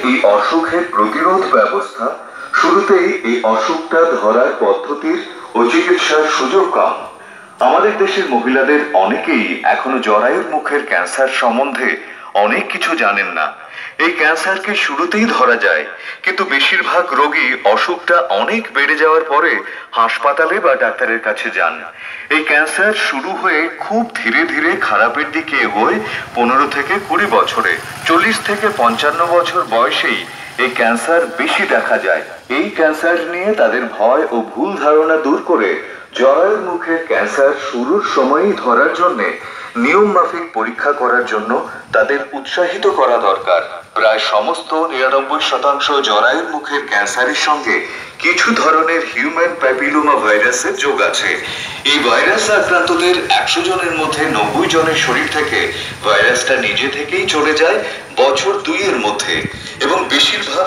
এই অসুখের প্রতিরোধ ব্যবস্থা, শুরুতেই এই অসুখটা ধরার পদ্ধতির ও চিকিৎসার সুযোগ কম। আমাদের দেশের মহিলাদের অনেকেই এখনো জরায়ুর মুখের ক্যান্সার সম্বন্ধে অনেক কিছু জানেন না। এই ক্যান্সারকে শুরুতেই ধরা যায়, কিন্তু বেশিরভাগ রোগী অসুখটা অনেক বেড়ে যাওয়ার পরে হাসপাতালে বা ডাক্তারের কাছে যান। এই ক্যান্সার শুরু হয়ে খুব ধীরে ধীরে খারাপের দিকে এগোয় 15 থেকে 20 বছরে। 40 থেকে 55 বছর বয়সেই এই ক্যান্সার বেশি দেখা যায়। এই ক্যান্সার নিয়ে তাদের ভয় ও ভুল ধারণা দূর করে জরায়ুর মুখের ক্যান্সার শুরুর সময়ই ধরার জন্য নিয়ম মাফিক পরীক্ষা করার জন্য তাদের উৎসাহিত করা দরকার। প্রায় সমস্ত 99% জরায়ুর মুখের ক্যান্সারের সঙ্গে কিছু ধরনের হিউম্যান প্যাপিলোমা ভাইরাসের যোগ আছে। এই ভাইরাস আক্রান্তদের 100 জনের মধ্যে 90 জনের শরীর থেকে ভাইরাসটা নিজে থেকেই চলে যায় বছর 2 এর মধ্যে, এবং বেশিরভাগ